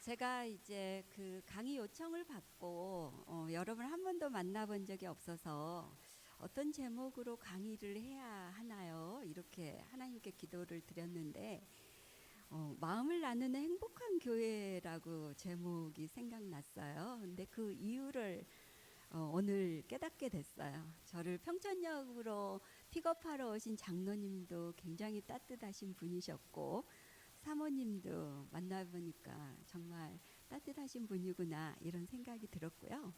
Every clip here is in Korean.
제가 이제 그 강의 요청을 받고 여러 번 한 번도 만나본 적이 없어서 어떤 제목으로 강의를 해야 하나요? 이렇게 하나님께 기도를 드렸는데 마음을 나누는 행복한 교회라고 제목이 생각났어요. 근데 그 이유를 오늘 깨닫게 됐어요. 저를 평촌역으로 픽업하러 오신 장로님도 굉장히 따뜻하신 분이셨고 사모님도 만나보니까 정말 따뜻하신 분이구나 이런 생각이 들었고요.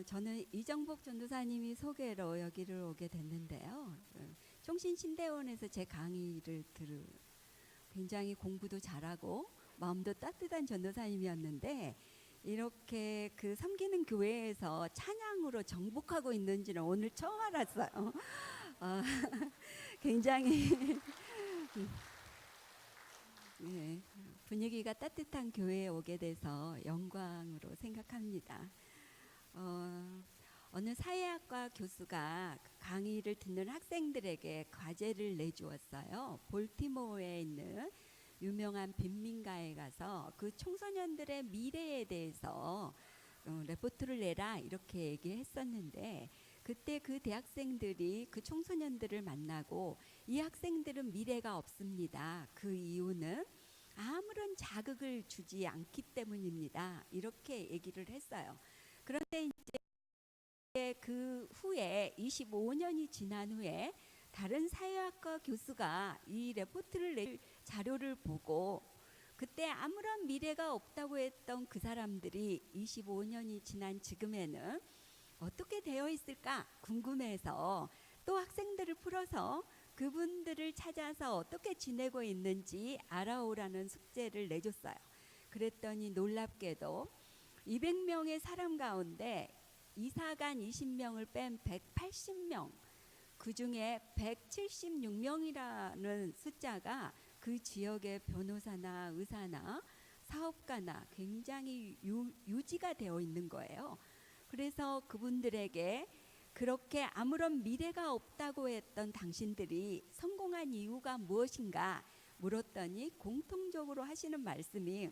저는 이정복 전도사님이 소개로 여기를 오게 됐는데요. 총신신대원에서 제 강의를 굉장히 공부도 잘하고 마음도 따뜻한 전도사님이었는데 이렇게 그 섬기는 교회에서 찬양으로 정복하고 있는지는 오늘 처음 알았어요. 굉장히 네, 분위기가 따뜻한 교회에 오게 돼서 영광으로 생각합니다. 어느 사회학과 교수가 강의를 듣는 학생들에게 과제를 내주었어요. 볼티모어에 있는 유명한 빈민가에 가서 그 청소년들의 미래에 대해서 레포트를 내라 이렇게 얘기했었는데 그때 그 대학생들이 그 청소년들을 만나고 이 학생들은 미래가 없습니다. 그 이유는 아무런 자극을 주지 않기 때문입니다. 이렇게 얘기를 했어요. 그런데 이제 그 후에 25년이 지난 후에 다른 사회학과 교수가 이 레포트를 낼 자료를 보고 그때 아무런 미래가 없다고 했던 그 사람들이 25년이 지난 지금에는 어떻게 되어 있을까 궁금해서 또 학생들을 풀어서 그분들을 찾아서 어떻게 지내고 있는지 알아오라는 숙제를 내줬어요. 그랬더니 놀랍게도 200명의 사람 가운데 이사간 20명을 뺀 180명, 그 중에 176명이라는 숫자가 그 지역의 변호사나 의사나 사업가나 굉장히 유지가 되어 있는 거예요. 그래서 그분들에게 그렇게 아무런 미래가 없다고 했던 당신들이 성공한 이유가 무엇인가 물었더니 공통적으로 하시는 말씀이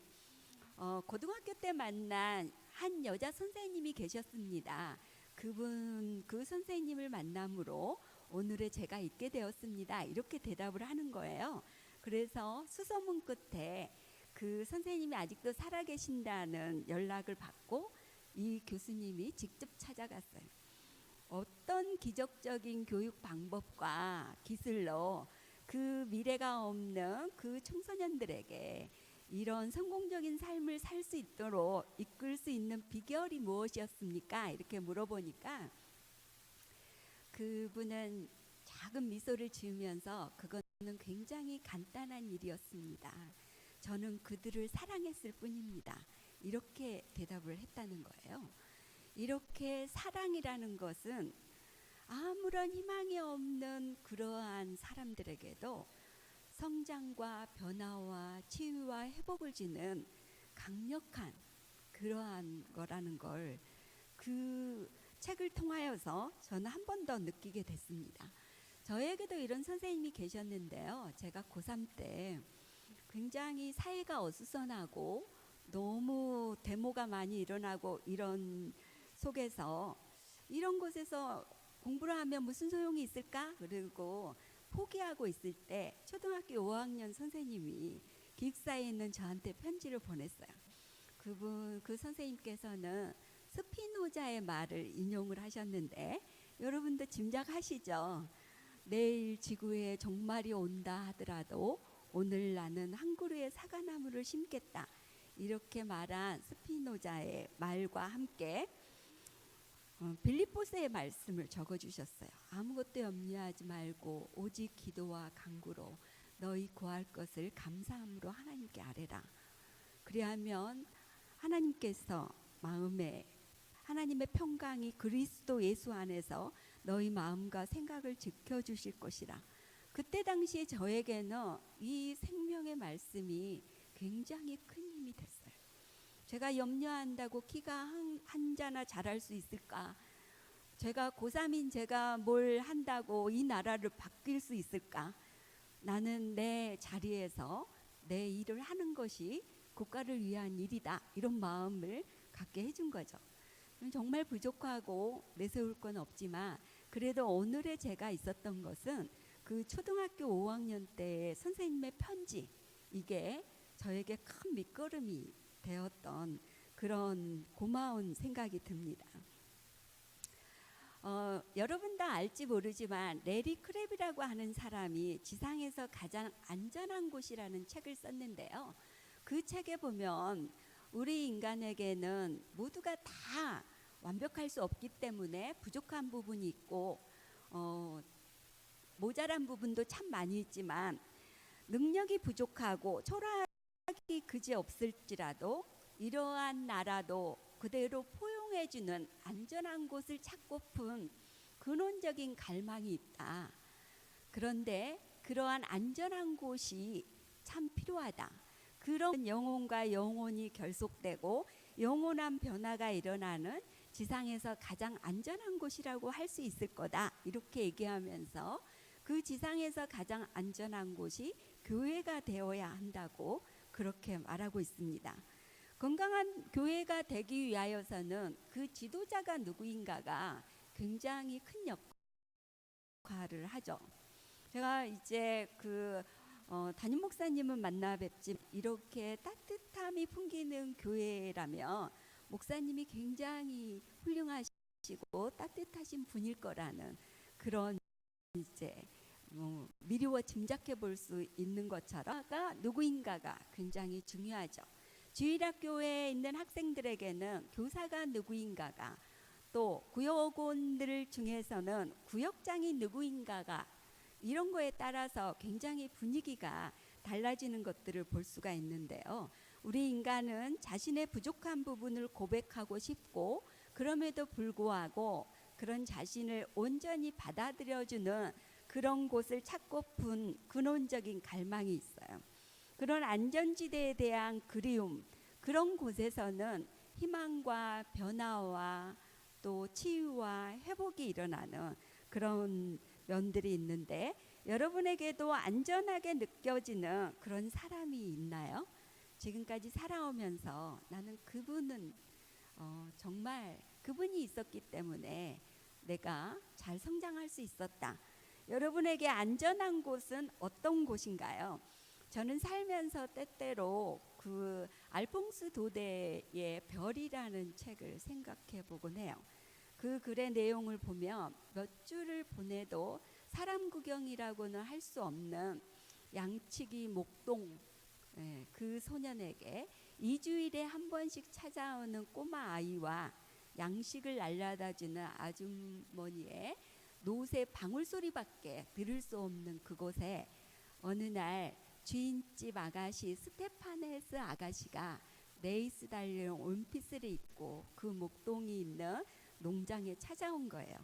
고등학교 때 만난 한 여자 선생님이 계셨습니다. 그 선생님을 만남으로 오늘의 제가 있게 되었습니다. 이렇게 대답을 하는 거예요. 그래서 수소문 끝에 그 선생님이 아직도 살아계신다는 연락을 받고 이 교수님이 직접 찾아갔어요. 어떤 기적적인 교육 방법과 기술로 그 미래가 없는 그 청소년들에게 이런 성공적인 삶을 살 수 있도록 이끌 수 있는 비결이 무엇이었습니까? 이렇게 물어보니까 그분은 작은 미소를 지으면서 그거는 굉장히 간단한 일이었습니다. 저는 그들을 사랑했을 뿐입니다. 이렇게 대답을 했다는 거예요. 이렇게 사랑이라는 것은 아무런 희망이 없는 그러한 사람들에게도 성장과 변화와 치유와 회복을 주는 강력한 그러한 거라는 걸 그 책을 통하여서 저는 한 번 더 느끼게 됐습니다. 저에게도 이런 선생님이 계셨는데요. 제가 고3 때 굉장히 사회가 어수선하고 너무 데모가 많이 일어나고 이런 속에서 이런 곳에서 공부를 하면 무슨 소용이 있을까? 그리고 포기하고 있을 때 초등학교 5학년 선생님이 기숙사에 있는 저한테 편지를 보냈어요. 그 선생님께서는 스피노자의 말을 인용을 하셨는데 여러분도 짐작하시죠? 내일 지구에 종말이 온다 하더라도 오늘 나는 한 그루의 사과나무를 심겠다. 이렇게 말한 스피노자의 말과 함께 빌립보서의 말씀을 적어주셨어요. 아무것도 염려하지 말고 오직 기도와 간구로 너희 구할 것을 감사함으로 하나님께 아뢰라. 그리하면 하나님께서 마음에 하나님의 평강이 그리스도 예수 안에서 너희 마음과 생각을 지켜주실 것이라. 그때 당시에 저에게는 이 생명의 말씀이 굉장히 큰 힘이 됐어요. 제가 염려한다고 키가 한 자나 자랄 수 있을까? 제가 고3인 제가 뭘 한다고 이 나라를 바뀔 수 있을까? 나는 내 자리에서 내 일을 하는 것이 국가를 위한 일이다, 이런 마음을 갖게 해준 거죠. 정말 부족하고 내세울 건 없지만 그래도 오늘의 제가 있었던 것은 그 초등학교 5학년 때의 선생님의 편지, 이게 저에게 큰 밑거름이 되었던 그런 고마운 생각이 듭니다. 여러분 다 알지 모르지만 레리 크랩이라고 하는 사람이 지상에서 가장 안전한 곳이라는 책을 썼는데요. 그 책에 보면 우리 인간에게는 모두가 다 완벽할 수 없기 때문에 부족한 부분이 있고 모자란 부분도 참 많이 있지만 능력이 부족하고 초라하기 그지없을지라도 이러한 나라도 그대로 포용해주는 안전한 곳을 찾고픈 근원적인 갈망이 있다. 그런데 그러한 안전한 곳이 참 필요하다. 그런 영혼과 영혼이 결속되고 영원한 변화가 일어나는 지상에서 가장 안전한 곳이라고 할 수 있을 거다, 이렇게 얘기하면서 그 지상에서 가장 안전한 곳이 교회가 되어야 한다고 그렇게 말하고 있습니다. 건강한 교회가 되기 위하여서는 그 지도자가 누구인가가 굉장히 큰 역할을 하죠. 제가 이제 담임 목사님은 만나 뵙지, 이렇게 따뜻함이 풍기는 교회라면 목사님이 굉장히 훌륭하시고 따뜻하신 분일 거라는 그런 이제 미루어 짐작해 볼 수 있는 것처럼 누구인가가 굉장히 중요하죠. 주일학교에 있는 학생들에게는 교사가 누구인가가, 또 구역원들 중에서는 구역장이 누구인가가, 이런 거에 따라서 굉장히 분위기가 달라지는 것들을 볼 수가 있는데요. 우리 인간은 자신의 부족한 부분을 고백하고 싶고 그럼에도 불구하고 그런 자신을 온전히 받아들여주는 그런 곳을 찾고픈 근원적인 갈망이 있어요. 그런 안전지대에 대한 그리움, 그런 곳에서는 희망과 변화와 또 치유와 회복이 일어나는 그런 면들이 있는데, 여러분에게도 안전하게 느껴지는 그런 사람이 있나요? 지금까지 살아오면서 나는 그분은 정말 그분이 있었기 때문에 내가 잘 성장할 수 있었다. 여러분에게 안전한 곳은 어떤 곳인가요? 저는 살면서 때때로 그 알퐁스 도데의 별이라는 책을 생각해 보곤 해요. 그 글의 내용을 보면 몇 줄을 보내도 사람 구경이라고는 할 수 없는 양치기 목동, 그 소년에게 2주일에 한 번씩 찾아오는 꼬마 아이와 양식을 날려다 주는 아주머니의 노새 방울소리밖에 들을 수 없는 그곳에 어느 날 주인집 아가씨 스테파네스 아가씨가 레이스 달린 원피스를 입고 그 목동이 있는 농장에 찾아온 거예요.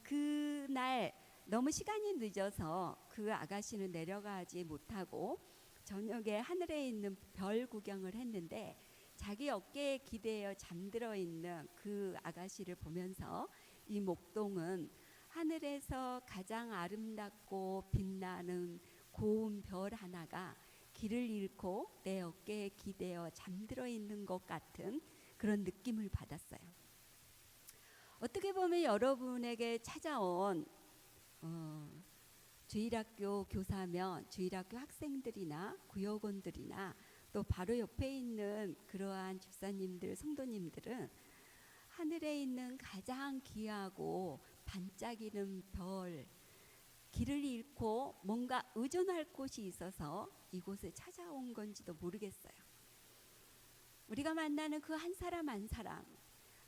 그날 너무 시간이 늦어서 그 아가씨는 내려가지 못하고 저녁에 하늘에 있는 별 구경을 했는데, 자기 어깨에 기대어 잠들어 있는 그 아가씨를 보면서 이 목동은 하늘에서 가장 아름답고 빛나는 고운 별 하나가 길을 잃고 내 어깨에 기대어 잠들어 있는 것 같은 그런 느낌을 받았어요. 어떻게 보면 여러분에게 찾아온 주일학교 교사면 주일학교 학생들이나 구역원들이나 또 바로 옆에 있는 그러한 집사님들, 성도님들은 하늘에 있는 가장 귀하고 반짝이는 별, 길을 잃고 뭔가 의존할 곳이 있어서 이곳에 찾아온 건지도 모르겠어요. 우리가 만나는 그 한 사람 한 사람,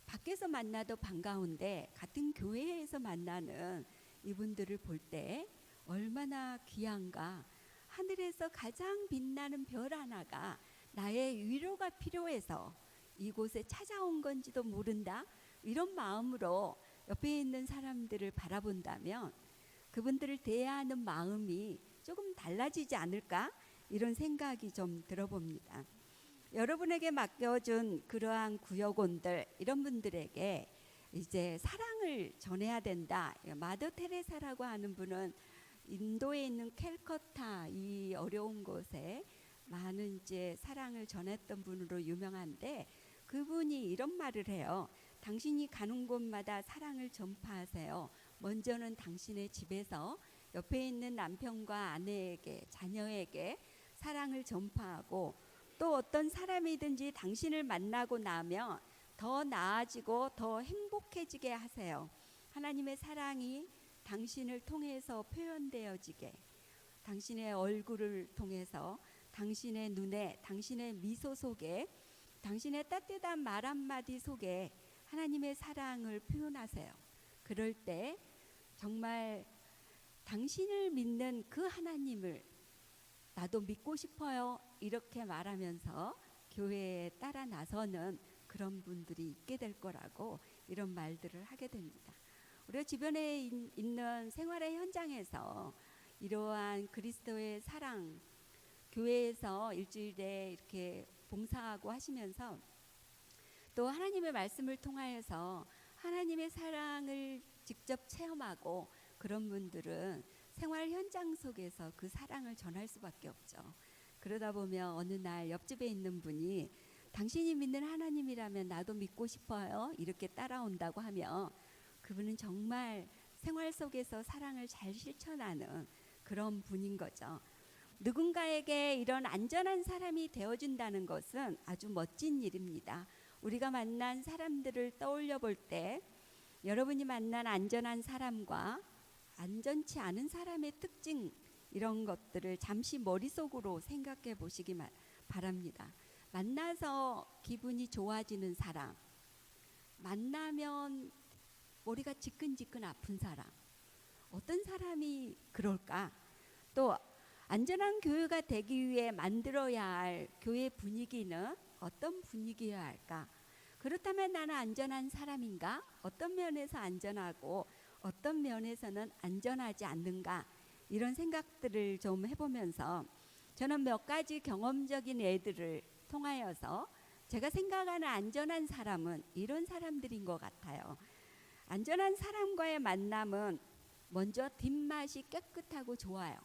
밖에서 만나도 반가운데 같은 교회에서 만나는 이분들을 볼 때 얼마나 귀한가. 하늘에서 가장 빛나는 별 하나가 나의 위로가 필요해서 이곳에 찾아온 건지도 모른다, 이런 마음으로 옆에 있는 사람들을 바라본다면 그분들을 대하는 마음이 조금 달라지지 않을까, 이런 생각이 좀 들어봅니다. 여러분에게 맡겨준 그러한 구역원들, 이런 분들에게 이제 사랑을 전해야 된다. 마더 테레사라고 하는 분은 인도에 있는 캘커타, 이 어려운 곳에 많은 이제 사랑을 전했던 분으로 유명한데 그분이 이런 말을 해요. 당신이 가는 곳마다 사랑을 전파하세요. 먼저는 당신의 집에서 옆에 있는 남편과 아내에게, 자녀에게 사랑을 전파하고 또 어떤 사람이든지 당신을 만나고 나면 더 나아지고 더 행복해지게 하세요. 하나님의 사랑이 당신을 통해서 표현되어지게, 당신의 얼굴을 통해서, 당신의 눈에, 당신의 미소 속에, 당신의 따뜻한 말 한마디 속에 하나님의 사랑을 표현하세요. 그럴 때 정말 당신을 믿는 그 하나님을 나도 믿고 싶어요, 이렇게 말하면서 교회에 따라 나서는 그런 분들이 있게 될 거라고 이런 말들을 하게 됩니다. 우리가 주변에 있는 생활의 현장에서 이러한 그리스도의 사랑, 교회에서 일주일에 이렇게 봉사하고 하시면서 또 하나님의 말씀을 통하여서 하나님의 사랑을 직접 체험하고 그런 분들은 생활 현장 속에서 그 사랑을 전할 수밖에 없죠. 그러다 보면 어느 날 옆집에 있는 분이 당신이 믿는 하나님이라면 나도 믿고 싶어요, 이렇게 따라온다고 하면 그분은 정말 생활 속에서 사랑을 잘 실천하는 그런 분인 거죠. 누군가에게 이런 안전한 사람이 되어준다는 것은 아주 멋진 일입니다. 우리가 만난 사람들을 떠올려 볼 때 여러분이 만난 안전한 사람과 안전치 않은 사람의 특징, 이런 것들을 잠시 머릿속으로 생각해 보시기 바랍니다. 만나서 기분이 좋아지는 사람, 만나면 머리가 지끈지끈 아픈 사람, 어떤 사람이 그럴까? 또 안전한 교회가 되기 위해 만들어야 할 교회 분위기는 어떤 분위기여야 할까? 그렇다면 나는 안전한 사람인가? 어떤 면에서 안전하고 어떤 면에서는 안전하지 않는가? 이런 생각들을 좀 해보면서 저는 몇 가지 경험적인 예들을 통하여서 제가 생각하는 안전한 사람은 이런 사람들인 것 같아요. 안전한 사람과의 만남은 먼저 뒷맛이 깨끗하고 좋아요.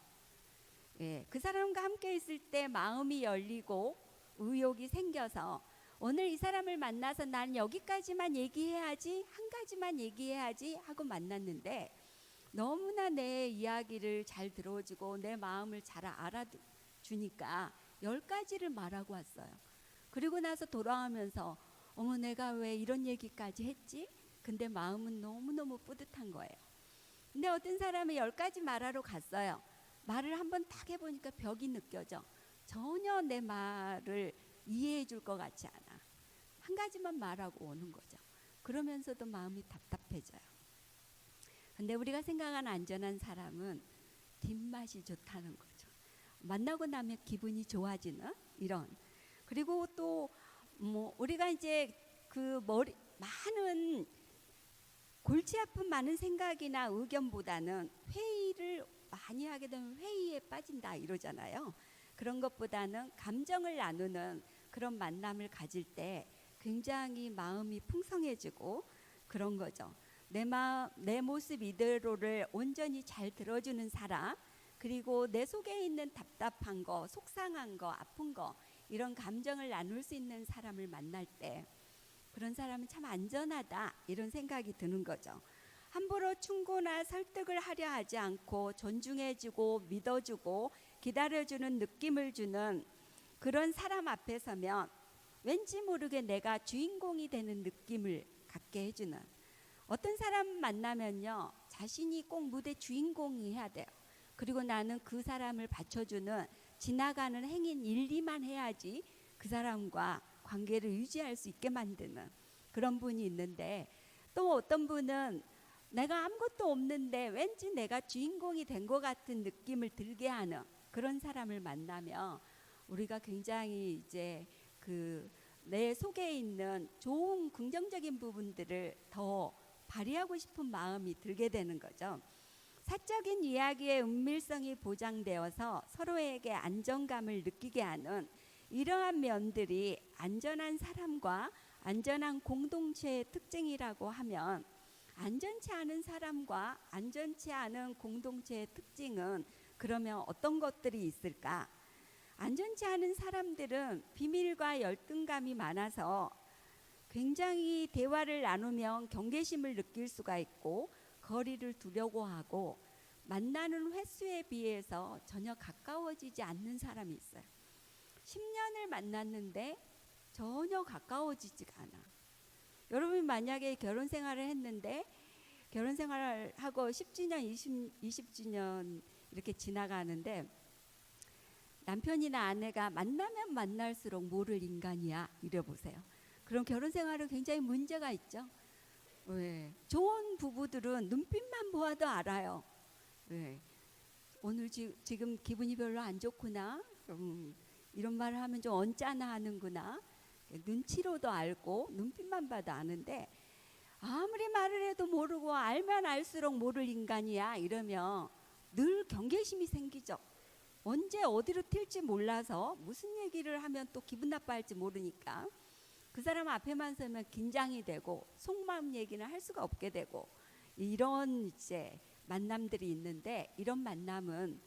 그 사람과 함께 있을 때 마음이 열리고 의욕이 생겨서 오늘 이 사람을 만나서 난 여기까지만 얘기해야지, 한 가지만 얘기해야지 하고 만났는데 너무나 내 이야기를 잘 들어주고 내 마음을 잘 알아주니까 10가지를 말하고 왔어요. 그리고 나서 돌아오면서 어머, 내가 왜 이런 얘기까지 했지? 근데 마음은 너무너무 뿌듯한 거예요. 근데 어떤 사람은 10가지 말하러 갔어요. 말을 한번 딱 해보니까 벽이 느껴져. 전혀 내 말을 이해해 줄 것 같지 않아. 한 가지만 말하고 오는 거죠. 그러면서도 마음이 답답해져요. 근데 우리가 생각하는 안전한 사람은 뒷맛이 좋다는 거죠. 만나고 나면 기분이 좋아지는 이런. 그리고 또 뭐 우리가 이제 그 많은 골치 아픈 많은 생각이나 의견보다는 회의를 많이 하게 되면 회의에 빠진다 이러잖아요. 그런 것보다는 감정을 나누는 그런 만남을 가질 때 굉장히 마음이 풍성해지고 그런 거죠. 내 모습 이대로를 온전히 잘 들어주는 사람, 그리고 내 속에 있는 답답한 거, 속상한 거, 아픈 거, 이런 감정을 나눌 수 있는 사람을 만날 때 그런 사람은 참 안전하다, 이런 생각이 드는 거죠. 함부로 충고나 설득을 하려 하지 않고 존중해주고 믿어주고 기다려주는 느낌을 주는 그런 사람 앞에 서면 왠지 모르게 내가 주인공이 되는 느낌을 갖게 해주는, 어떤 사람 만나면요 자신이 꼭 무대 주인공이 해야 돼요. 그리고 나는 그 사람을 받쳐주는 지나가는 행인 1, 2만 해야지 그 사람과 관계를 유지할 수 있게 만드는 그런 분이 있는데, 또 어떤 분은 내가 아무것도 없는데 왠지 내가 주인공이 된 것 같은 느낌을 들게 하는 그런 사람을 만나면 우리가 굉장히 이제 내 속에 있는 좋은 긍정적인 부분들을 더 발휘하고 싶은 마음이 들게 되는 거죠. 사적인 이야기의 은밀성이 보장되어서 서로에게 안정감을 느끼게 하는 이러한 면들이 안전한 사람과 안전한 공동체의 특징이라고 하면, 안전치 않은 사람과 안전치 않은 공동체의 특징은 그러면 어떤 것들이 있을까? 안전치 않은 사람들은 비밀과 열등감이 많아서 굉장히 대화를 나누면 경계심을 느낄 수가 있고 거리를 두려고 하고 만나는 횟수에 비해서 전혀 가까워지지 않는 사람이 있어요. 10년을 만났는데 전혀 가까워지지가 않아. 여러분 만약에 결혼 생활을 했는데 결혼 생활을 하고 10주년, 20주년 이렇게 지나가는데 남편이나 아내가 만나면 만날수록 모를 인간이야 이래 보세요. 그럼 결혼 생활은 굉장히 문제가 있죠. 왜? 좋은 부부들은 눈빛만 보아도 알아요. 왜? 오늘 지금 기분이 별로 안 좋구나. 이런 말을 하면 좀 언짢아 하는구나. 눈치로도 알고 눈빛만 봐도 아는데 아무리 말을 해도 모르고 알면 알수록 모를 인간이야 이러면 늘 경계심이 생기죠. 언제 어디로 튈지 몰라서 무슨 얘기를 하면 또 기분 나빠할지 모르니까 그 사람 앞에만 서면 긴장이 되고 속마음 얘기는 할 수가 없게 되고 이런 이제 만남들이 있는데 이런 만남은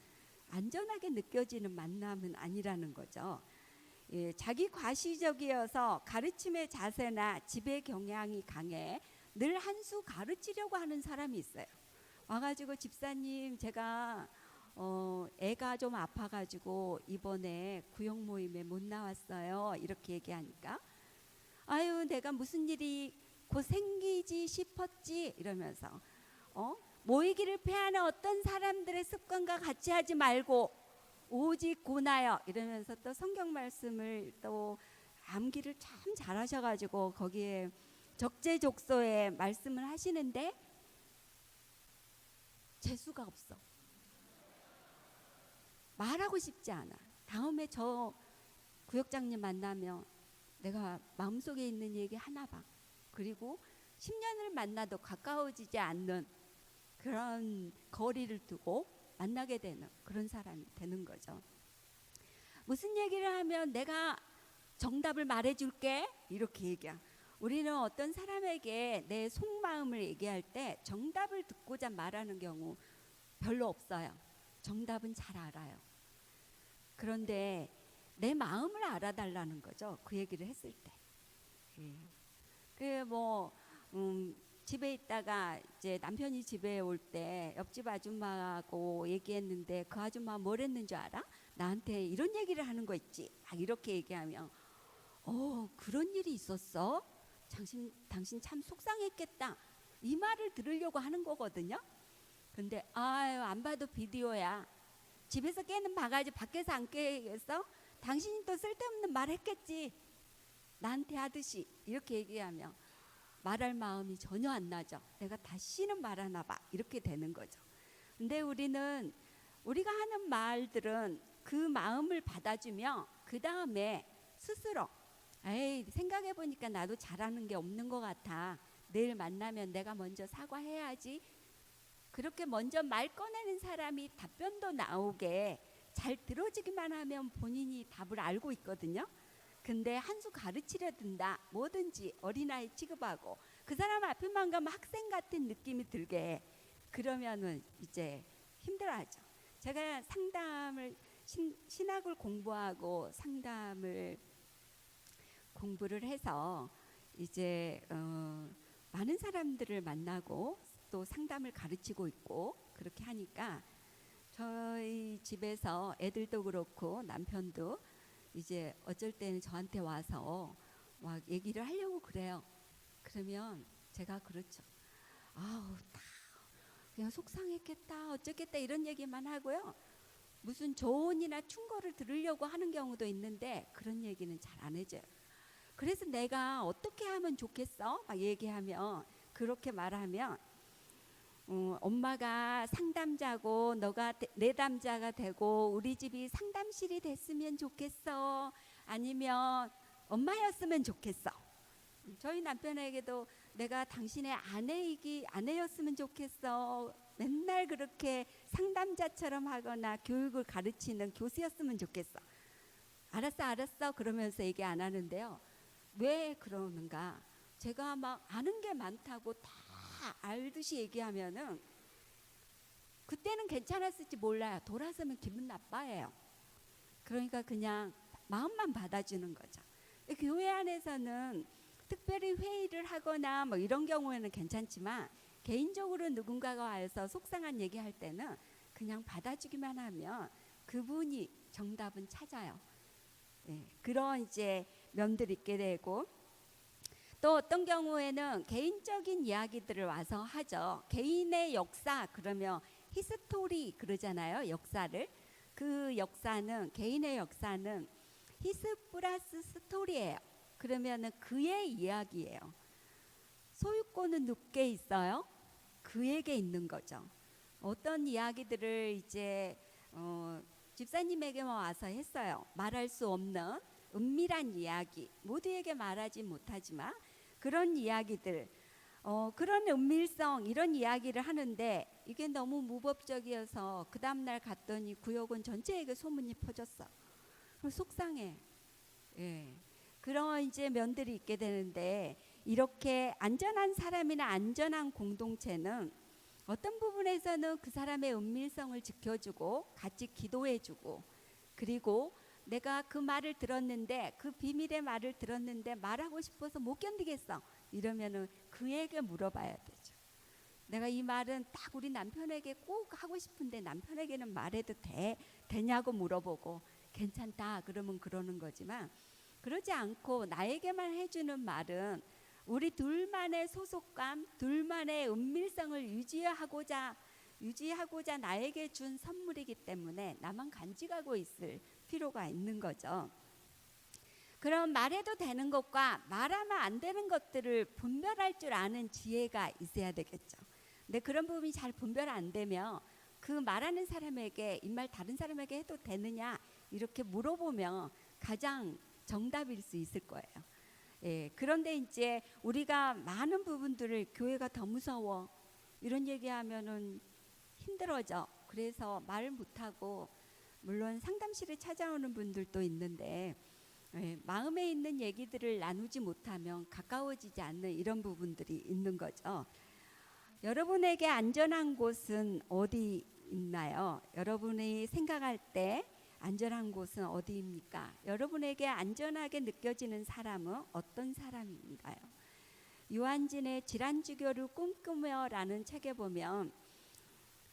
안전하게 느껴지는 만남은 아니라는 거죠. 예, 자기 과시적이어서 가르침의 자세나 지배 경향이 강해 늘 한 수 가르치려고 하는 사람이 있어요. 와가지고 집사님 제가 애가 좀 아파가지고 이번에 구역 모임에 못 나왔어요. 이렇게 얘기하니까 아유 내가 무슨 일이 곧 생기지 싶었지 이러면서 모이기를 패하는 어떤 사람들의 습관과 같이 하지 말고 오직 고나여 이러면서 또 성경 말씀을 또 암기를 참 잘하셔가지고 거기에 적재적소에 말씀을 하시는데 재수가 없어. 말하고 싶지 않아. 다음에 저 구역장님 만나면 내가 마음속에 있는 얘기 하나 봐. 그리고 10년을 만나도 가까워지지 않는 그런 거리를 두고 만나게 되는 그런 사람이 되는 거죠. 무슨 얘기를 하면 내가 정답을 말해줄게 이렇게 얘기야. 우리는 어떤 사람에게 내 속마음을 얘기할 때 정답을 듣고자 말하는 경우 별로 없어요. 정답은 잘 알아요. 그런데 내 마음을 알아달라는 거죠. 그 얘기를 했을 때. 집에 있다가 이제 남편이 집에 올 때 옆집 아줌마하고 얘기했는데 그 아줌마 뭘 했는 줄 알아? 나한테 이런 얘기를 하는 거 있지. 막 이렇게 얘기하면 그런 일이 있었어? 당신 참 속상했겠다. 이 말을 들으려고 하는 거거든요. 근데 아유 안 봐도 비디오야. 집에서 깨는 바가지 밖에서 안 깨겠어? 당신이 또 쓸데없는 말 했겠지. 나한테 하듯이 이렇게 얘기하면 말할 마음이 전혀 안 나죠. 내가 다시는 말하나 봐. 이렇게 되는 거죠. 근데 우리가 하는 말들은 그 마음을 받아주며 그 다음에 스스로 에이 생각해보니까 나도 잘하는 게 없는 것 같아. 내일 만나면 내가 먼저 사과해야지. 그렇게 먼저 말 꺼내는 사람이 답변도 나오게 잘 들어주기만 하면 본인이 답을 알고 있거든요. 근데 한 수 가르치려 든다. 뭐든지 어린아이 취급하고 그 사람 앞에만 가면 학생 같은 느낌이 들게 그러면은 이제 힘들어하죠. 제가 상담을 신학을 공부하고 상담을 공부를 해서 이제 많은 사람들을 만나고 또 상담을 가르치고 있고 그렇게 하니까 저희 집에서 애들도 그렇고 남편도 이제 어쩔 때는 저한테 와서 막 얘기를 하려고 그래요. 그러면 제가 그렇죠. 아우 다 그냥 속상했겠다 어쩌겠다 이런 얘기만 하고요. 무슨 조언이나 충고를 들으려고 하는 경우도 있는데 그런 얘기는 잘 안 해줘요. 그래서 내가 어떻게 하면 좋겠어? 막 얘기하면 그렇게 말하면 엄마가 상담자고 너가 내담자가 되고 우리 집이 상담실이 됐으면 좋겠어. 아니면 엄마였으면 좋겠어. 저희 남편에게도 내가 당신의 아내였으면 좋겠어. 맨날 그렇게 상담자처럼 하거나 교육을 가르치는 교수였으면 좋겠어. 알았어 그러면서 얘기 안 하는데요. 왜 그러는가? 제가 막 아는 게 많다고 다 알듯이 얘기하면은 그때는 괜찮았을지 몰라요. 돌아서면 기분 나빠해요. 그러니까 그냥 마음만 받아주는 거죠. 교회 안에서는 특별히 회의를 하거나 뭐 이런 경우에는 괜찮지만 개인적으로 누군가가 와서 속상한 얘기할 때는 그냥 받아주기만 하면 그분이 정답은 찾아요. 예, 그런 이제 면들이 있게 되고, 또 어떤 경우에는 개인적인 이야기들을 와서 하죠. 개인의 역사 그러면 히스토리 그러잖아요. 역사를. 그 역사는, 개인의 역사는 히스 플러스 스토리예요. 그러면은 그의 이야기예요. 소유권은 누구께 있어요? 그에게 있는 거죠. 어떤 이야기들을 이제 집사님에게만 와서 했어요. 말할 수 없는 은밀한 이야기, 모두에게 말하지 못하지만 그런 이야기들, 그런 은밀성, 이런 이야기를 하는데 이게 너무 무법적이어서 그 다음날 갔더니 구역원 전체에게 소문이 퍼졌어. 그럼 속상해. 예. 그런 이제 면들이 있게 되는데, 이렇게 안전한 사람이나 안전한 공동체는 어떤 부분에서는 그 사람의 은밀성을 지켜주고 같이 기도해주고, 그리고 내가 그 말을 들었는데, 그 비밀의 말을 들었는데 말하고 싶어서 못 견디겠어 이러면은 그에게 물어봐야 되죠. 내가 이 말은 딱 우리 남편에게 꼭 하고 싶은데 남편에게는 말해도 되냐고 물어보고 괜찮다 그러면 그러는 거지만, 그러지 않고 나에게만 해주는 말은 우리 둘만의 소속감, 둘만의 은밀성을 유지하고자 나에게 준 선물이기 때문에 나만 간직하고 있을 필요가 있는 거죠. 그럼 말해도 되는 것과 말하면 안 되는 것들을 분별할 줄 아는 지혜가 있어야 되겠죠. 근데 그런 부분이 잘 분별 안 되면 그 말하는 사람에게 이 말 다른 사람에게 해도 되느냐 이렇게 물어보면 가장 정답일 수 있을 거예요. 예, 그런데 이제 우리가 많은 부분들을 교회가 더 무서워 이런 얘기하면은 힘들어져. 그래서 말을 못하고, 물론 상담실에 찾아오는 분들도 있는데 예, 마음에 있는 얘기들을 나누지 못하면 가까워지지 않는 이런 부분들이 있는 거죠. 여러분에게 안전한 곳은 어디 있나요? 여러분이 생각할 때 안전한 곳은 어디입니까? 여러분에게 안전하게 느껴지는 사람은 어떤 사람인가요? 유한진의 질환주교를 꿈꾸며라는 책에 보면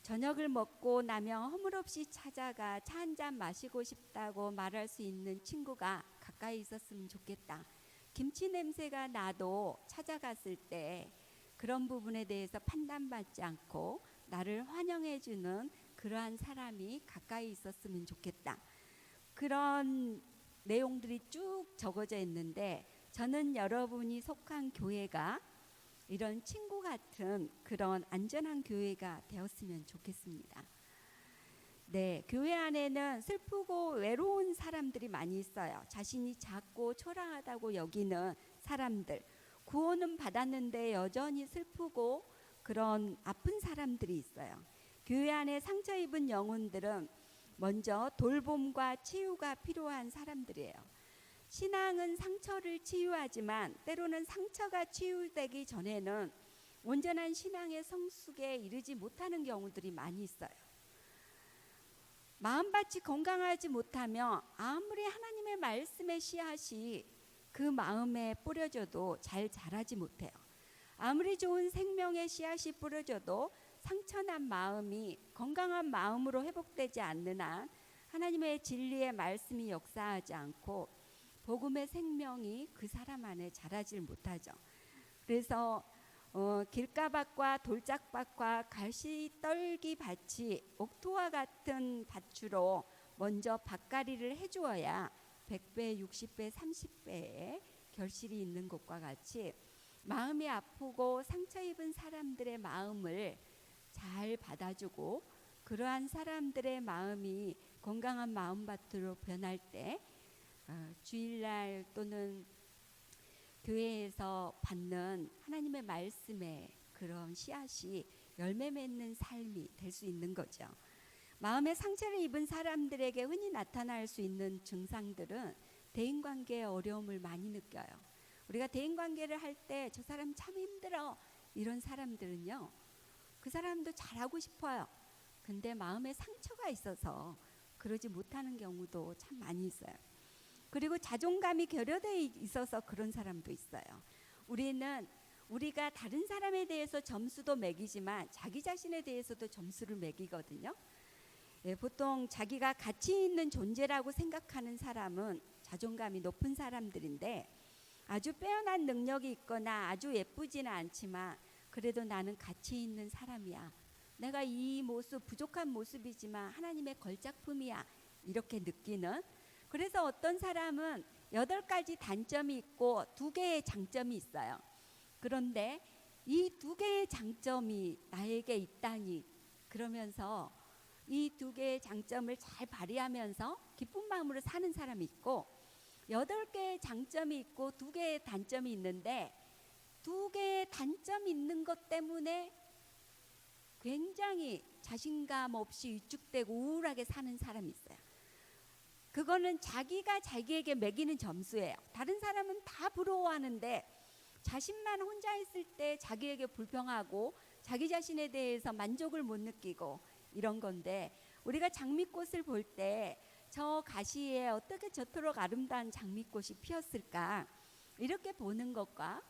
저녁을 먹고 나면 허물없이 찾아가 차 한잔 마시고 싶다고 말할 수 있는 친구가 가까이 있었으면 좋겠다. 김치 냄새가 나도 찾아갔을 때 그런 부분에 대해서 판단받지 않고 나를 환영해주는 그러한 사람이 가까이 있었으면 좋겠다. 그런 내용들이 쭉 적어져 있는데, 저는 여러분이 속한 교회가 이런 친구 같은 그런 안전한 교회가 되었으면 좋겠습니다. 네, 교회 안에는 슬프고 외로운 사람들이 많이 있어요. 자신이 작고 초라하다고 여기는 사람들, 구원은 받았는데 여전히 슬프고 그런 아픈 사람들이 있어요. 교회 안에 상처 입은 영혼들은 먼저 돌봄과 치유가 필요한 사람들이에요. 신앙은 상처를 치유하지만 때로는 상처가 치유되기 전에는 온전한 신앙의 성숙에 이르지 못하는 경우들이 많이 있어요. 마음밭이 건강하지 못하면 아무리 하나님의 말씀의 씨앗이 그 마음에 뿌려져도 잘 자라지 못해요. 아무리 좋은 생명의 씨앗이 뿌려져도 상처난 마음이 건강한 마음으로 회복되지 않는 한 하나님의 진리의 말씀이 역사하지 않고 복음의 생명이 그 사람 안에 자라질 못하죠. 그래서 길가밭과 돌짝밭과 가시떨기 밭이 옥토와 같은 밭으로 먼저 밭갈이를 해주어야 100배, 60배, 30배의 결실이 있는 것과 같이 마음이 아프고 상처 입은 사람들의 마음을 잘 받아주고 그러한 사람들의 마음이 건강한 마음밭으로 변할 때 주일날 또는 교회에서 받는 하나님의 말씀의 그런 씨앗이 열매 맺는 삶이 될 수 있는 거죠. 마음의 상처를 입은 사람들에게 흔히 나타날 수 있는 증상들은 대인관계의 어려움을 많이 느껴요. 우리가 대인관계를 할 때 저 사람 참 힘들어 이런 사람들은요, 그 사람도 잘하고 싶어요. 근데 마음에 상처가 있어서 그러지 못하는 경우도 참 많이 있어요. 그리고 자존감이 결여되어 있어서 그런 사람도 있어요. 우리가 다른 사람에 대해서 점수도 매기지만 자기 자신에 대해서도 점수를 매기거든요. 예, 보통 자기가 가치 있는 존재라고 생각하는 사람은 자존감이 높은 사람들인데, 아주 빼어난 능력이 있거나 아주 예쁘지는 않지만 그래도 나는 가치 있는 사람이야, 내가 이 모습 부족한 모습이지만 하나님의 걸작품이야, 이렇게 느끼는. 그래서 어떤 사람은 8가지 단점이 있고 2개의 장점이 있어요. 그런데 이 2개의 장점이 나에게 있다니, 그러면서 이 2개의 장점을 잘 발휘하면서 기쁜 마음으로 사는 사람이 있고, 8개의 장점이 있고 2개의 단점이 있는데 2개의 단점이 있는 것 때문에 굉장히 자신감 없이 위축되고 우울하게 사는 사람이 있어요. 그거는 자기가 자기에게 매기는 점수예요. 다른 사람은 다 부러워하는데 자신만 혼자 있을 때 자기에게 불평하고 자기 자신에 대해서 만족을 못 느끼고 이런 건데, 우리가 장미꽃을 볼 때 저 가시에 어떻게 저토록 아름다운 장미꽃이 피었을까, 이렇게 보는 것과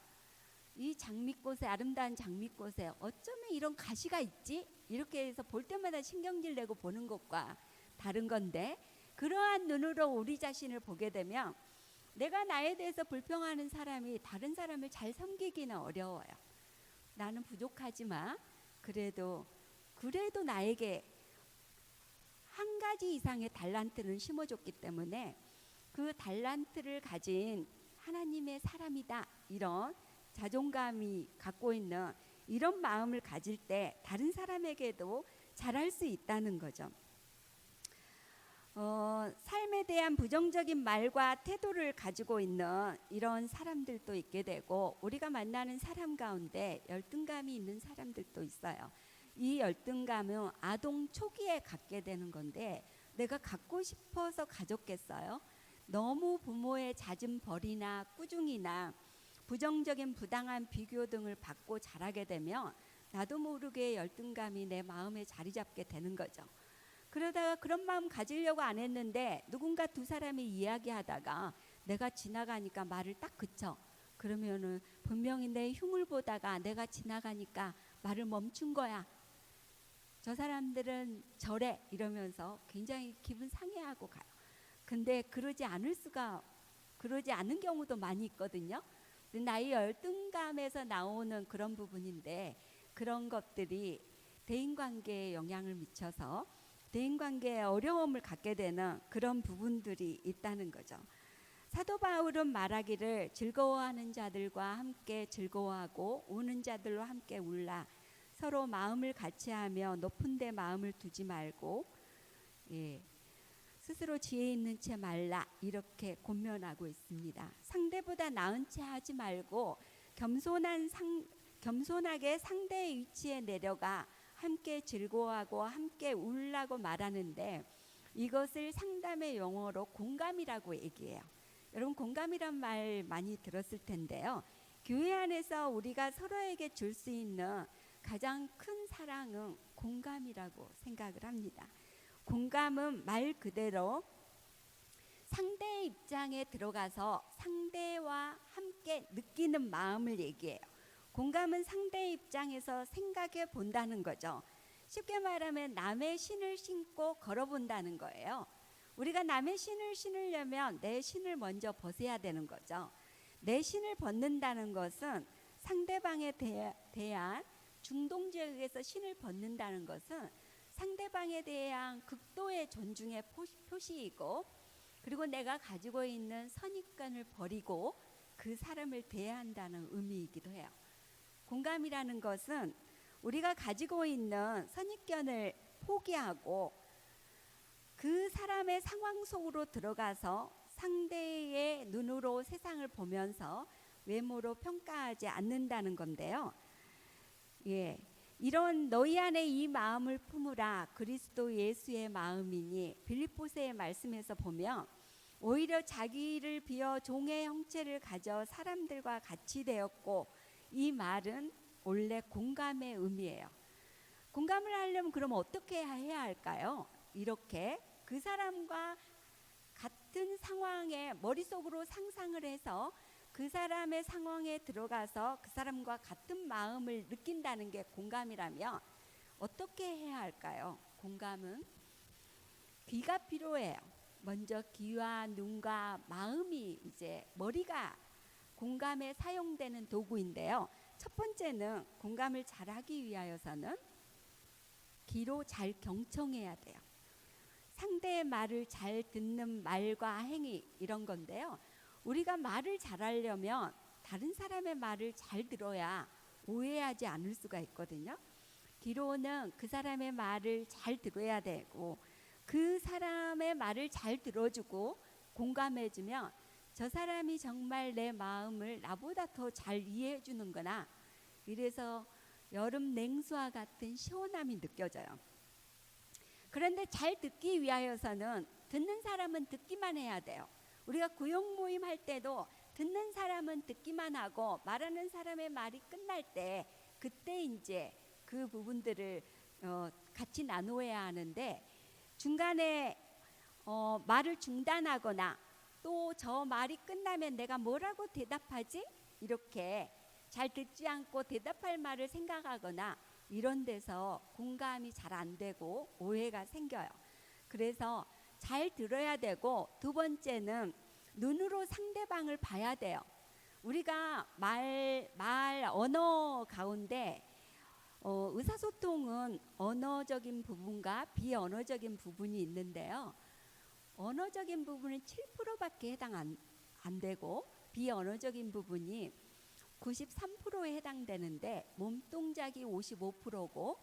이 장미꽃에, 아름다운 장미꽃에 어쩌면 이런 가시가 있지, 이렇게 해서 볼 때마다 신경질 내고 보는 것과 다른 건데, 그러한 눈으로 우리 자신을 보게 되면 내가 나에 대해서 불평하는 사람이 다른 사람을 잘 섬기기는 어려워요. 나는 부족하지만 그래도 나에게 한 가지 이상의 달란트는 심어줬기 때문에 그 달란트를 가진 하나님의 사람이다, 이런 자존감이 갖고 있는 이런 마음을 가질 때 다른 사람에게도 잘할 수 있다는 거죠. 삶에 대한 부정적인 말과 태도를 가지고 있는 이런 사람들도 있게 되고, 우리가 만나는 사람 가운데 열등감이 있는 사람들도 있어요. 이 열등감은 아동 초기에 갖게 되는 건데, 내가 갖고 싶어서 가졌겠어요? 너무 부모의 잦은 벌이나 꾸중이나 부정적인 부당한 비교 등을 받고 자라게 되면 나도 모르게 열등감이 내 마음에 자리 잡게 되는 거죠. 그러다가 그런 마음 가지려고 안 했는데 누군가 2사람이 이야기하다가 내가 지나가니까 말을 딱 그쳐. 그러면은 분명히 내 흉을 보다가 내가 지나가니까 말을 멈춘 거야. 저 사람들은 저래, 이러면서 굉장히 기분 상해하고 가요. 근데 그러지 않은 경우도 많이 있거든요. 나의 열등감에서 나오는 그런 부분인데, 그런 것들이 대인관계에 영향을 미쳐서 대인관계에 어려움을 갖게 되는 그런 부분들이 있다는 거죠. 사도 바울은 말하기를 즐거워하는 자들과 함께 즐거워하고 우는 자들로 함께 울라. 서로 마음을 같이하며 높은 데 마음을 두지 말고 스스로 지혜 있는 채 말라, 이렇게 권면하고 있습니다. 상대보다 나은 채 하지 말고 겸손하게 상대의 위치에 내려가 함께 즐거워하고 함께 울라고 말하는데, 이것을 상담의 용어로 공감이라고 얘기해요. 여러분, 공감이란 말 많이 들었을 텐데요. 교회 안에서 우리가 서로에게 줄 수 있는 가장 큰 사랑은 공감이라고 생각을 합니다. 공감은 말 그대로 상대의 입장에 들어가서 상대와 함께 느끼는 마음을 얘기해요. 공감은 상대의 입장에서 생각해 본다는 거죠. 쉽게 말하면 남의 신을 신고 걸어본다는 거예요. 우리가 남의 신을 신으려면 내 신을 먼저 벗어야 되는 거죠. 내 신을 벗는다는 것은 상대방에 대한 중동적에서 신을 벗는다는 것은 상대방에 대한 극도의 존중의 표시이고, 그리고 내가 가지고 있는 선입견을 버리고 그 사람을 대한다는 의미이기도 해요. 공감이라는 것은 우리가 가지고 있는 선입견을 포기하고 그 사람의 상황 속으로 들어가서 상대의 눈으로 세상을 보면서 외모로 평가하지 않는다는 건데요. 이런 너희 안에 이 마음을 품으라, 그리스도 예수의 마음이니, 빌립보서의 말씀에서 보면 오히려 자기를 비어 종의 형체를 가져 사람들과 같이 되었고, 이 말은 원래 공감의 의미예요. 공감을 하려면 그럼 어떻게 해야 할까요? 이렇게 그 사람과 같은 상황에 머릿속으로 상상을 해서 그 사람의 상황에 들어가서 그 사람과 같은 마음을 느낀다는 게 공감이라면 어떻게 해야 할까요? 공감은 귀가 필요해요. 먼저 귀와 눈과 마음이 이제 머리가 공감에 사용되는 도구인데요. 첫 번째는 공감을 잘하기 위하여서는 귀로 잘 경청해야 돼요. 상대의 말을 잘 듣는 말과 행위 이런 건데요. 우리가 말을 잘하려면 다른 사람의 말을 잘 들어야 오해하지 않을 수가 있거든요. 귀로는 그 사람의 말을 잘 들어야 되고 그 사람의 말을 잘 들어주고 공감해주면 저 사람이 정말 내 마음을 나보다 더 잘 이해해 주는구나. 이래서 여름 냉수와 같은 시원함이 느껴져요. 그런데 잘 듣기 위하여서는 듣는 사람은 듣기만 해야 돼요. 우리가 구역 모임 할 때도 듣는 사람은 듣기만 하고 말하는 사람의 말이 끝날 때 그때 이제 그 부분들을 같이 나누어야 하는데 중간에 말을 중단하거나 또 저 말이 끝나면 내가 뭐라고 대답하지? 이렇게 잘 듣지 않고 대답할 말을 생각하거나 이런 데서 공감이 잘 안 되고 오해가 생겨요. 그래서 잘 들어야 되고 두 번째는 눈으로 상대방을 봐야 돼요. 우리가 말 언어 가운데 의사소통은 언어적인 부분과 비언어적인 부분이 있는데요. 언어적인 부분은 7%밖에 해당 안 되고 비언어적인 부분이 93%에 해당되는데 몸동작이 55%고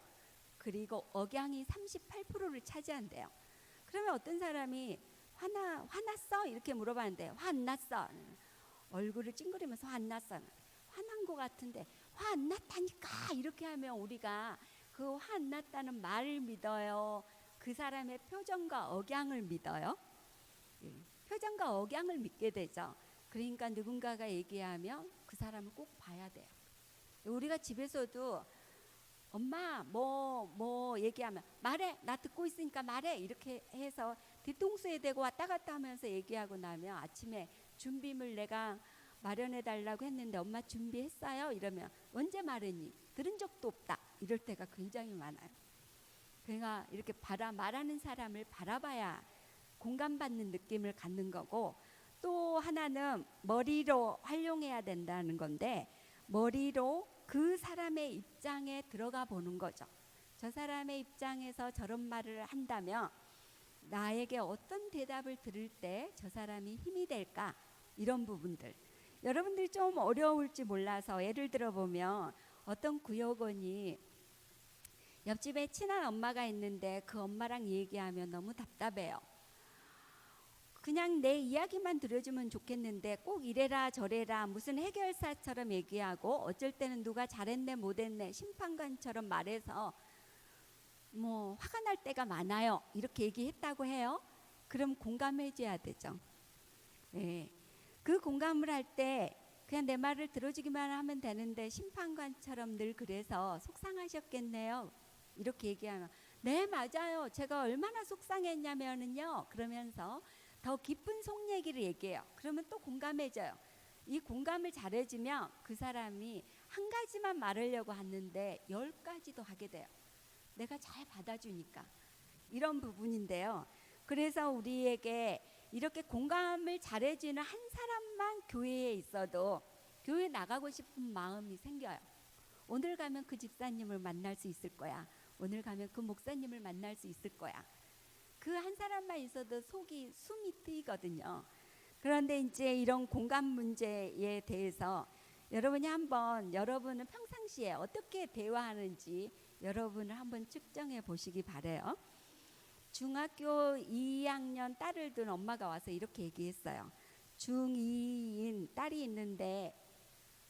그리고 억양이 38%를 차지한대요. 그러면 어떤 사람이 화났어? 이렇게 물어봤는데 화 안 났어. 얼굴을 찡그리면서 화 안 났어. 화난 것 같은데 화 안 났다니까 이렇게 하면 우리가 그 화 안 났다는 말을 믿어요? 그 사람의 표정과 억양을 믿어요? 표정과 억양을 믿게 되죠. 그러니까 누군가가 얘기하면 그 사람을 꼭 봐야 돼요. 우리가 집에서도 엄마 뭐 얘기하면 말해 나 듣고 있으니까 말해 이렇게 해서 뒤통수에 대고 왔다 갔다 하면서 얘기하고 나면 아침에 준비물 내가 마련해 달라고 했는데 엄마 준비했어요? 이러면 언제 말했니? 들은 적도 없다. 이럴 때가 굉장히 많아요. 그러니까 이렇게 말하는 사람을 바라봐야 공감받는 느낌을 갖는 거고 또 하나는 머리로 활용해야 된다는 건데 머리로 그 사람의 입장에 들어가 보는 거죠. 저 사람의 입장에서 저런 말을 한다면 나에게 어떤 대답을 들을 때 저 사람이 힘이 될까 이런 부분들 여러분들이 좀 어려울지 몰라서 예를 들어보면 어떤 구역원이 옆집에 친한 엄마가 있는데 그 엄마랑 얘기하면 너무 답답해요. 그냥 내 이야기만 들어주면 좋겠는데 꼭 이래라 저래라 무슨 해결사처럼 얘기하고 어쩔 때는 누가 잘했네 못했네 심판관처럼 말해서 뭐 화가 날 때가 많아요. 이렇게 얘기했다고 해요. 그럼 공감해 줘야 되죠. 네. 그 공감을 할 때 그냥 내 말을 들어주기만 하면 되는데 심판관처럼 늘 그래서 속상하셨겠네요. 이렇게 얘기하면 네 맞아요. 제가 얼마나 속상했냐면은요. 그러면서 더 깊은 속 얘기를 얘기해요. 그러면 또 공감해져요. 이 공감을 잘해주면 그 사람이 한 가지만 말하려고 하는데 10가지도 하게 돼요. 내가 잘 받아주니까 이런 부분인데요. 그래서 우리에게 이렇게 공감을 잘해주는 한 사람만 교회에 있어도 교회 나가고 싶은 마음이 생겨요. 오늘 가면 그 집사님을 만날 수 있을 거야. 오늘 가면 그 목사님을 만날 수 있을 거야. 그 한 사람만 있어도 속이 숨이 트이거든요. 그런데 이제 이런 공감 문제에 대해서 여러분이 한번 여러분은 평상시에 어떻게 대화하는지 여러분을 한번 측정해 보시기 바래요. 중학교 2학년 딸을 둔 엄마가 와서 이렇게 얘기했어요. 중2인 딸이 있는데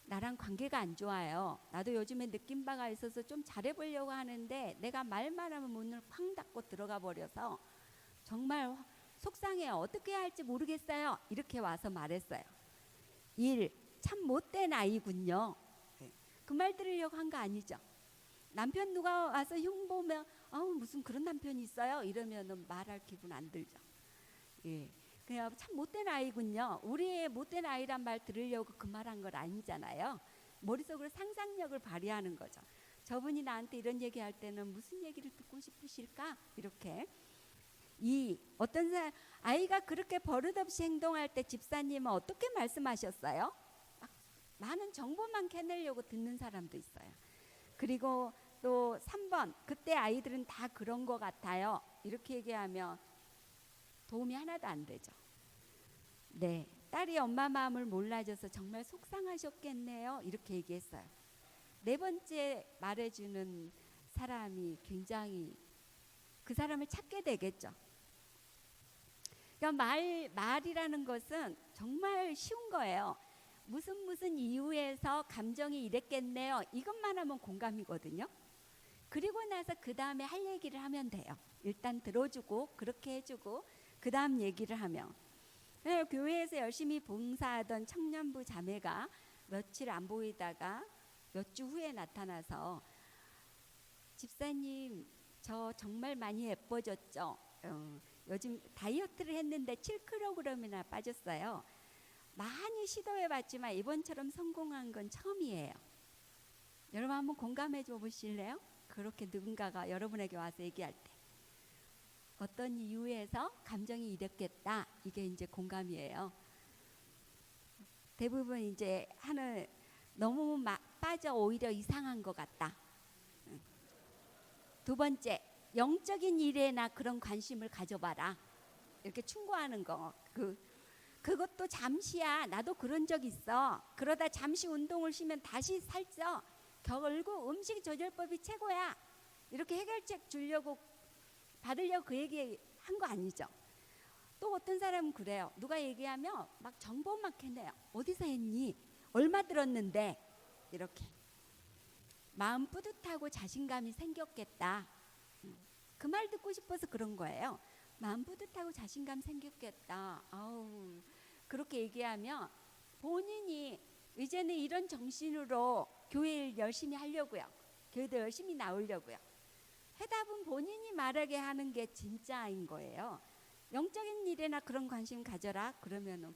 나랑 관계가 안 좋아요. 나도 요즘에 느낀 바가 있어서 좀 잘해보려고 하는데 내가 말만 하면 문을 쾅 닫고 들어가 버려서 정말 속상해요. 어떻게 해야 할지 모르겠어요. 이렇게 와서 말했어요. 1. 참 못된 아이군요. 그 말 들으려고 한 거 아니죠. 남편 누가 와서 흉보면 무슨 그런 남편이 있어요? 이러면은 말할 기분 안 들죠. 예. 그냥 참 못된 아이군요. 우리의 못된 아이란 말 들으려고 그 말한 건 아니잖아요. 머릿속으로 상상력을 발휘하는 거죠. 저분이 나한테 이런 얘기할 때는 무슨 얘기를 듣고 싶으실까? 이렇게. 이 어떤 아이가 그렇게 버릇없이 행동할 때 집사님은 어떻게 말씀하셨어요? 막 많은 정보만 캐내려고 듣는 사람도 있어요. 그리고 또 3번, 그때 아이들은 다 그런 것 같아요. 이렇게 얘기하면 도움이 하나도 안 되죠. 네, 딸이 엄마 마음을 몰라줘서 정말 속상하셨겠네요. 이렇게 얘기했어요. 네 번째 말해주는 사람이 굉장히 그 사람을 찾게 되겠죠. 그러니까 말이라는 것은 정말 쉬운 거예요. 무슨 이유에서 감정이 이랬겠네요. 이것만 하면 공감이거든요. 그리고 나서 그 다음에 할 얘기를 하면 돼요. 일단 들어주고 그렇게 해주고 그 다음 얘기를 하면. 교회에서 열심히 봉사하던 청년부 자매가 며칠 안 보이다가 몇 주 후에 나타나서 집사님 저 정말 많이 예뻐졌죠. 요즘 다이어트를 했는데 7kg이나 빠졌어요. 많이 시도해봤지만 이번처럼 성공한 건 처음이에요. 여러분 한번 공감해 줘 보실래요? 그렇게 누군가가 여러분에게 와서 얘기할 때 어떤 이유에서 감정이 이랬겠다. 이게 이제 공감이에요. 대부분 이제 너무 빠져 오히려 이상한 것 같다. 두 번째, 영적인 일에나 그런 관심을 가져봐라. 이렇게 충고하는 거. 그것도 잠시야. 나도 그런 적 있어. 그러다 잠시 운동을 쉬면 다시 살쪄. 결국 음식 조절법이 최고야. 이렇게 해결책 받으려고 그 얘기 한 거 아니죠. 또 어떤 사람은 그래요. 누가 얘기하면 막 정보만 캐내요. 어디서 했니? 얼마 들었는데? 이렇게. 마음 뿌듯하고 자신감이 생겼겠다. 그 말 듣고 싶어서 그런 거예요. 마음 뿌듯하고 자신감 생겼겠다. 그렇게 얘기하면 본인이 이제는 이런 정신으로 교회를 열심히 하려고요. 교회도 열심히 나오려고요. 해답은 본인이 말하게 하는 게 진짜인 거예요. 영적인 일에나 그런 관심 가져라. 그러면은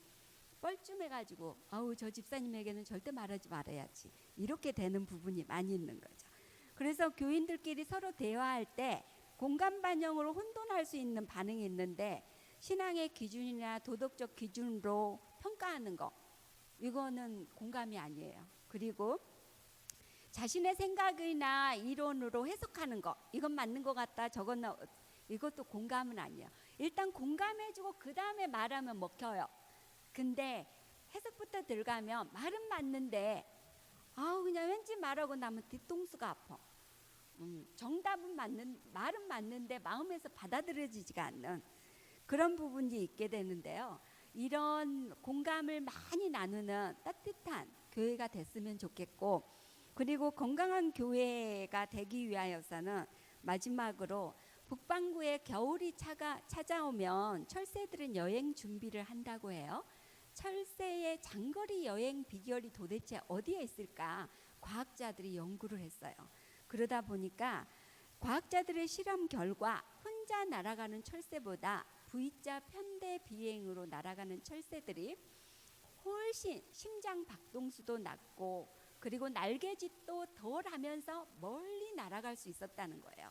뻘쭘해가지고 저 집사님에게는 절대 말하지 말아야지. 이렇게 되는 부분이 많이 있는 거죠. 그래서 교인들끼리 서로 대화할 때 공감 반영으로 혼돈할 수 있는 반응이 있는데 신앙의 기준이나 도덕적 기준으로 평가하는 거 이거는 공감이 아니에요. 그리고 자신의 생각이나 이론으로 해석하는 거 이건 맞는 것 같다 이것도 공감은 아니에요. 일단 공감해주고 그 다음에 말하면 먹혀요. 근데 해석부터 들어가면 말은 맞는데 그냥 왠지 말하고 나면 뒤통수가 아파. 말은 맞는데 마음에서 받아들여지지가 않는 그런 부분이 있게 되는데요. 이런 공감을 많이 나누는 따뜻한 교회가 됐으면 좋겠고, 그리고 건강한 교회가 되기 위하여서는 마지막으로 북반구에 겨울이 찾아오면 철새들은 여행 준비를 한다고 해요. 철새의 장거리 여행 비결이 도대체 어디에 있을까? 과학자들이 연구를 했어요. 그러다 보니까 과학자들의 실험 결과 혼자 날아가는 철새보다 V자 편대 비행으로 날아가는 철새들이 훨씬 심장 박동수도 낮고 그리고 날개짓도 덜 하면서 멀리 날아갈 수 있었다는 거예요.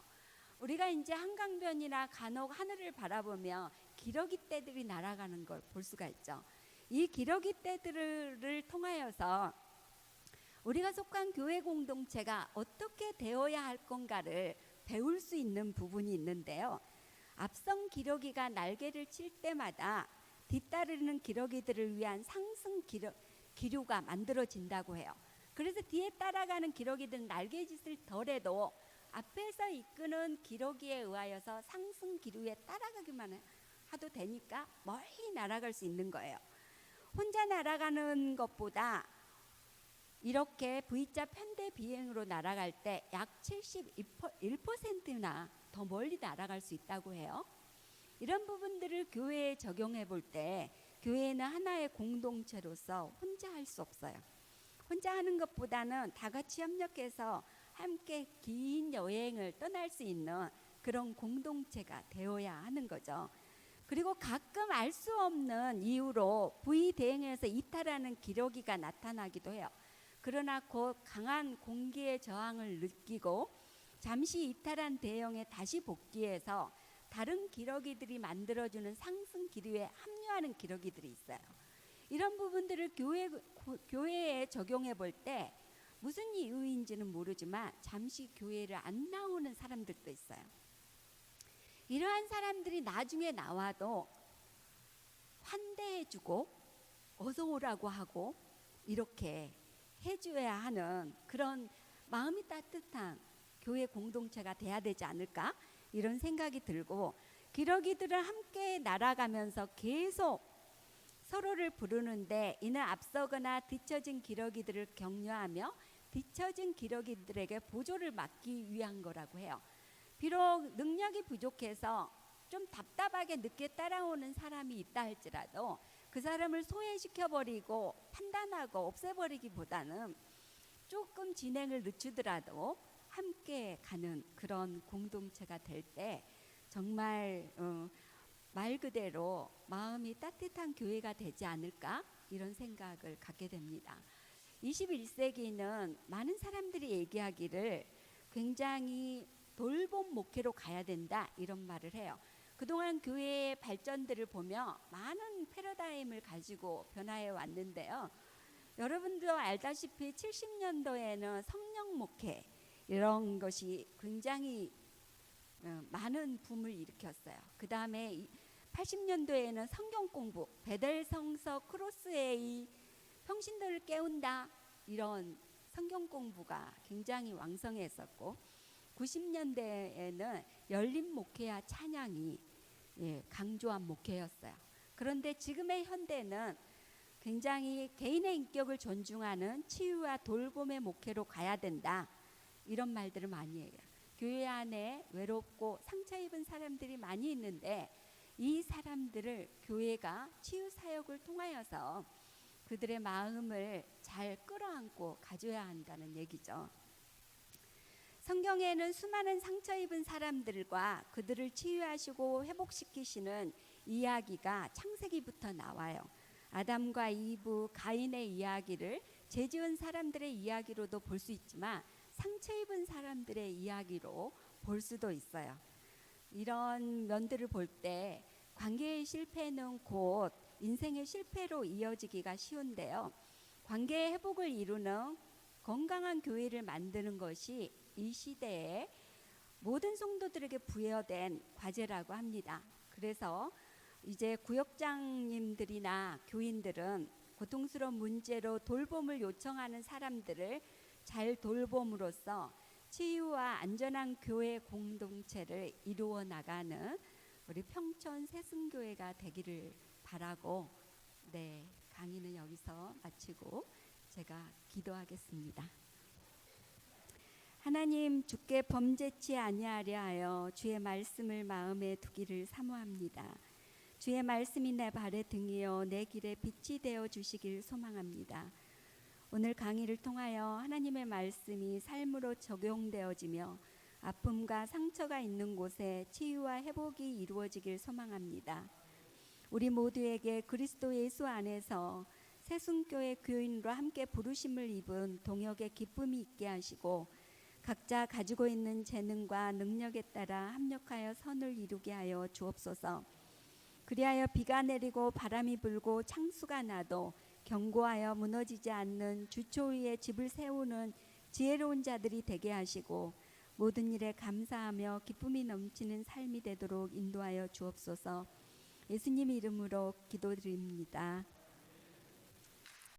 우리가 이제 한강변이나 간혹 하늘을 바라보며 기러기 떼들이 날아가는 걸 볼 수가 있죠. 이 기러기 떼들을 통하여서 우리가 속한 교회 공동체가 어떻게 되어야 할 건가를 배울 수 있는 부분이 있는데요. 앞선 기러기가 날개를 칠 때마다 뒤따르는 기러기들을 위한 상승 기류가 만들어진다고 해요. 그래서 뒤에 따라가는 기러기들은 날개짓을 덜해도 앞에서 이끄는 기러기에 의하여서 상승 기류에 따라가기만 해도 되니까 멀리 날아갈 수 있는 거예요. 혼자 날아가는 것보다 이렇게 V자 편대 비행으로 날아갈 때 약 71%나 더 멀리 날아갈 수 있다고 해요. 이런 부분들을 교회에 적용해 볼 때 교회는 하나의 공동체로서 혼자 할 수 없어요. 혼자 하는 것보다는 다 같이 협력해서 함께 긴 여행을 떠날 수 있는 그런 공동체가 되어야 하는 거죠. 그리고 가끔 알 수 없는 이유로 부의대행에서 이탈하는 기러기가 나타나기도 해요. 그러나 곧 강한 공기의 저항을 느끼고 잠시 이탈한 대형에 다시 복귀해서 다른 기러기들이 만들어주는 상승 기류에 합류하는 기러기들이 있어요. 이런 부분들을 교회에 적용해 볼 때 무슨 이유인지는 모르지만 잠시 교회를 안 나오는 사람들도 있어요. 이러한 사람들이 나중에 나와도 환대해주고 어서 오라고 하고 이렇게 해줘야 하는 그런 마음이 따뜻한 교회 공동체가 돼야 되지 않을까, 이런 생각이 들고, 기러기들을 함께 날아가면서 계속 서로를 부르는데 이는 앞서거나 뒤처진 기러기들을 격려하며 뒤처진 기러기들에게 보조를 맡기 위한 거라고 해요. 비록 능력이 부족해서 좀 답답하게 늦게 따라오는 사람이 있다 할지라도 그 사람을 소외시켜버리고 판단하고 없애버리기보다는 조금 진행을 늦추더라도 함께 가는 그런 공동체가 될 때 정말 말 그대로 마음이 따뜻한 교회가 되지 않을까, 이런 생각을 갖게 됩니다. 21세기는 많은 사람들이 얘기하기를 굉장히 돌봄 목회로 가야 된다, 이런 말을 해요. 그동안 교회의 발전들을 보며 많은 패러다임을 가지고 변화해 왔는데요. 여러분도 알다시피 70년도에는 성령 목회 이런 것이 굉장히 많은 붐을 일으켰어요. 그 다음에 80년도에는 성경 공부, 베델 성서 크로스웨이 평신도를 깨운다, 이런 성경 공부가 굉장히 왕성했었고, 90년대에는 열린 목회와 찬양이 강조한 목회였어요. 그런데 지금의 현대는 굉장히 개인의 인격을 존중하는 치유와 돌봄의 목회로 가야 된다, 이런 말들을 많이 해요. 교회 안에 외롭고 상처 입은 사람들이 많이 있는데 이 사람들을 교회가 치유 사역을 통하여서 그들의 마음을 잘 끌어안고 가져야 한다는 얘기죠. 성경에는 수많은 상처 입은 사람들과 그들을 치유하시고 회복시키시는 이야기가 창세기부터 나와요. 아담과 이브, 가인의 이야기를 죄지은 사람들의 이야기로도 볼 수 있지만 상처 입은 사람들의 이야기로 볼 수도 있어요. 이런 면들을 볼 때 관계의 실패는 곧 인생의 실패로 이어지기가 쉬운데요. 관계의 회복을 이루는 건강한 교회를 만드는 것이 이 시대에 모든 성도들에게 부여된 과제라고 합니다. 그래서 이제 구역장님들이나 교인들은 고통스러운 문제로 돌봄을 요청하는 사람들을 잘 돌봄으로써 치유와 안전한 교회 공동체를 이루어 나가는 우리 평촌 새순교회가 되기를 바라고, 강의는 여기서 마치고 제가 기도하겠습니다. 하나님, 주께 범죄치 아니하려 하여 주의 말씀을 마음에 두기를 사모합니다. 주의 말씀이 내 발의 등이요 내 길에 빛이 되어 주시길 소망합니다. 오늘 강의를 통하여 하나님의 말씀이 삶으로 적용되어지며 아픔과 상처가 있는 곳에 치유와 회복이 이루어지길 소망합니다. 우리 모두에게 그리스도 예수 안에서 새순교회 교인으로 함께 부르심을 입은 동역의 기쁨이 있게 하시고 각자 가지고 있는 재능과 능력에 따라 합력하여 선을 이루게 하여 주옵소서. 그리하여 비가 내리고 바람이 불고 창수가 나도 견고하여 무너지지 않는 주초 위에 집을 세우는 지혜로운 자들이 되게 하시고 모든 일에 감사하며 기쁨이 넘치는 삶이 되도록 인도하여 주옵소서. 예수님 이름으로 기도드립니다.